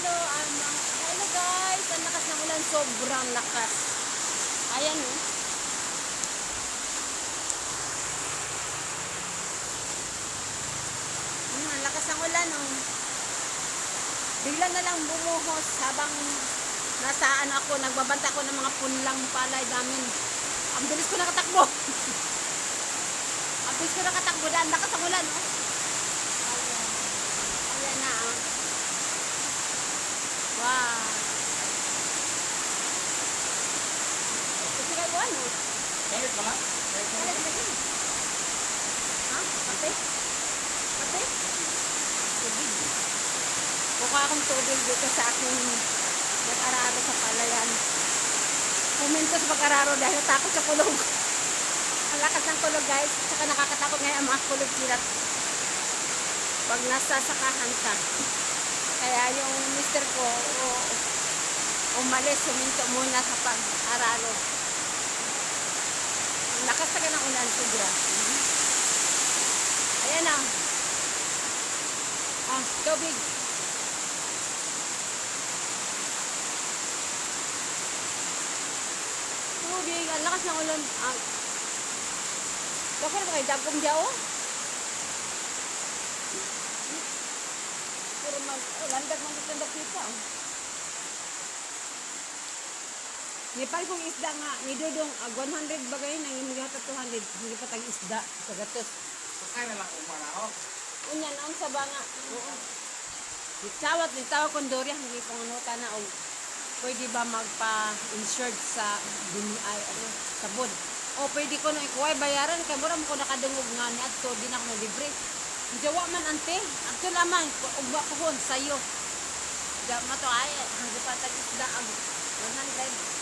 Hello guys, ang lakas ng ulan, sobrang lakas. Ayan oh. Ang lakas ng ulan oh. Bigla na lang bumuhos habang nasaan ako, nagbabanta ako ng mga punlang palay namin. Ang bilis ko nakatakbo. Ang bilis ko nakatakbo dahil lakas ng ulan oh. Ayan na oh. Wow. Kasi kayo po ano? Kahit ba? Kalit lagi. Ha? Pati? Pati? Tubig. Buka akong tubig dito sa aking nag-araro sa palayan. Puminto sa pag-araro dahil natakot sa kulog. Ang lakas ng kulog guys. Saka nakakatakot ngayon ang mga kulog kilat. Pag nasa sakahan ka. Kaya yung mister ko umalis, huminto muna sa pag-araro. Ang lakas taga ng ulan, sobra. Ayan na. Tubig. Tubig, ang lakas ng ulan. Baka na ba kayo, dagkong dyan oh? Puro landag man gusto na kita. Nipal kong isda nga, ni Dudong, 100 bagay nang imig hata 200, hindi pa tag isda sa gatos. Sakay na lang kung para ako. Unyan, ang saba nga. Oo. Nitawat kondorya, hindi pong ano na o pwede ba magpa-insured sa sabon. O pwede ko nung ikuway bayaran, kaya mura mo ko nakadungog nga ni Adto, di na ako libre. Jawa man ante, Adto lamang, ugba pohon sa'yo. Diyan mato ay, hindi pa tag isda ang 100.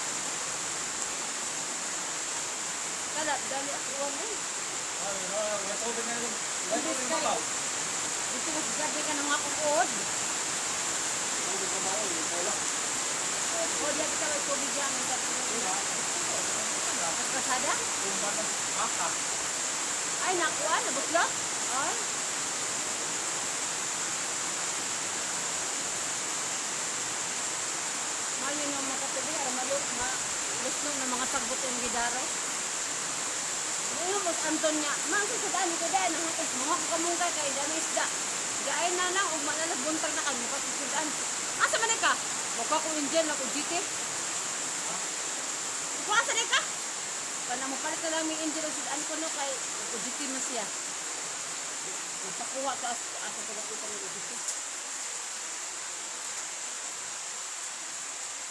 Kalap, dali ako eh. May tubig na rin. May tubig na ba? Dito mo sabi ka ng mga kukod. Tubig na ba? Wala. O, diyan ka may tubig yan. Nagkasada? Kung ba na maka? Ay, nakuha. Nabuklok? Ay. Mayo nung makatubig. Malusnog na mga sagbot yung gidaro. Ngayon mo, Antonia, sa daan, ito daan, mga kamunggay kayo, daan na isda. Gaya na lang, o malalabuntag na kami, pasisudan. Asa man ka? Baka ko Indian, ako GT. Asa na ka? Kana mo palit na lang may Indian, o sidaan ko no, kay ako GT na siya. Nagpakuha ka, asa ko nakita ng GT.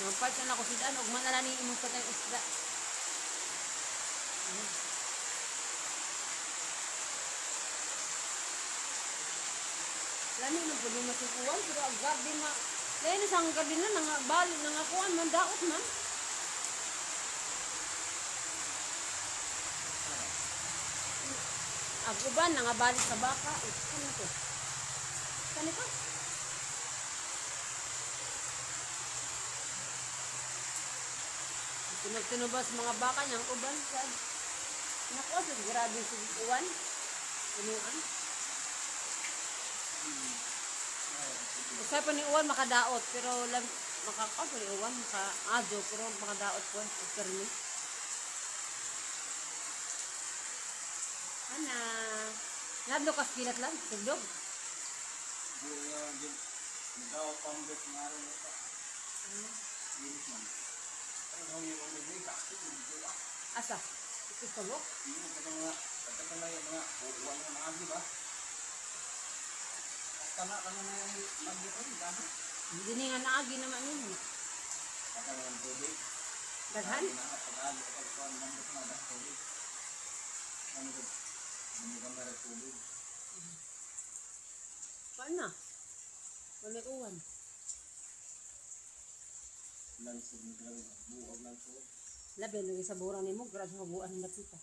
Nampalit na ako sidaan, o manalani imong patay isda. Lani na po yung masukuan, pero ang gabi nga, dahil na sang gabi na, bali, nangakuan man, daot man. Ang uban, nangabalik sa baka. Saan ito? Saan ito? Tinubas mga baka niyang uban. Saan? Nakuha sa grabe sa uwan. Unuan. Usay pa ni uwan makadaot, pero makakaw pa ni uwan, maka-adyo, pero makadaot po, pagkarni. Ana, nadlo kas kilat lang, tugdog. Nagdaot pa ang bet nga rin ito. Bilis man. Ano yung umibig? Asa? Ito tugdog? Kata na yung mga uwan ng mga agi ba? Kana kanya na yung mag-ipon, dami. Hindi nga naagi naman yun. Kata na yung tubig. Daghan? Pag-agi, pag-kuhan, nandot na dak tubig. Ano ko? Bumukang na rin tubig. Paano na? Wala uwan. Lansog na grabe. Buwag lansog. Labi, naging saburan ni mo, grabe sa buwan ng lapita.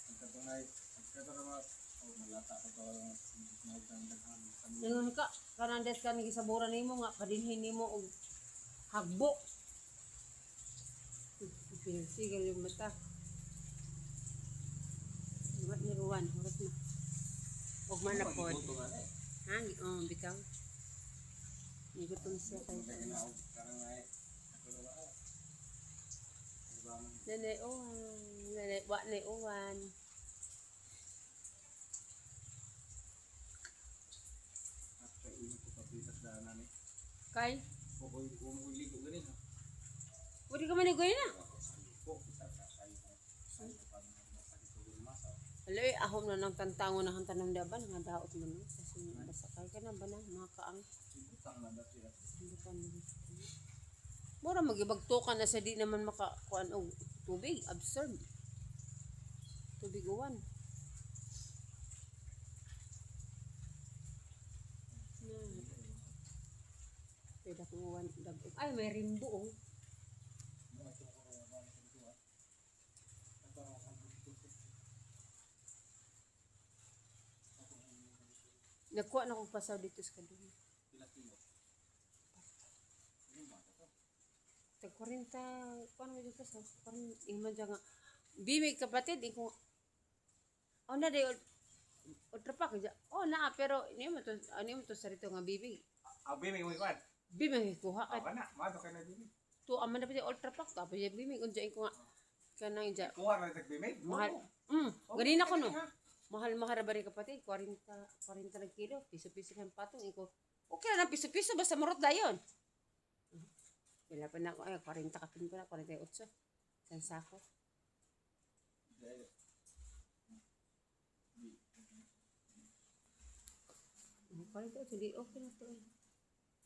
Pagkatunay, pagkatunay, malata ko ito ang nagdaghan. Ngayon ka, kanandes ka naging saburan ni mo nga, kadinhin ni mo og hagbo. Pinagsigal yung mata. Iwat ni Ruwan, harap na. Huwag manapod. Ha? Bitaw. Igutom siya kay Kaya na ako, karang nga eh. Ako na ba? Diba mo? Nanay Uwan. Nanay Uwan. At kaya ingat ko papitas daanan eh. Kay, Umuuli ko ganun ha. pwede ka manigoy na. Po, kita sasayo ko. Sayo ko pa naman masakit ko gumasaw. Aloy, ahom na ng tantango na hanta ng daban. Nga daot mo no. Kasi basta kay ka na ba na. Mga kaang. Sibutang na dati at Sambutan mo. Mura magibagtukan na sa di naman makakuan og tubig. Absurd. Tubig uwan. Na. Pwede kong uwan. Ay, may rimbo oh. mga ito ko na ba na ito ha. At parang ang dito. Ako ang Nagkuha na kong pasaw dito sa kadun. pila kilo. Ano ba ito? Tag 40, paano mo dito pasaw? Parang iman dyan nga. Bimig kapatid, ikaw. Oh, na day, ultra pack dyan. Oh, na, pero, ano mo to sa rito nga bibig. Abi may uwan. Bimig, kuha ka. Ako na, mato kayo na dito. To aman na pa ultra pack tapos yung bimig unja ko nga kanang ja Kuha na nagbimig. mahal ganina ko no mahal bari kapatid 40 na kilo piso-piso ng patong iko okay na piso-piso basta marot dayon wala pa na ako ay 40 kapin ko na 48 san sako oh 48 hindi okay na to eh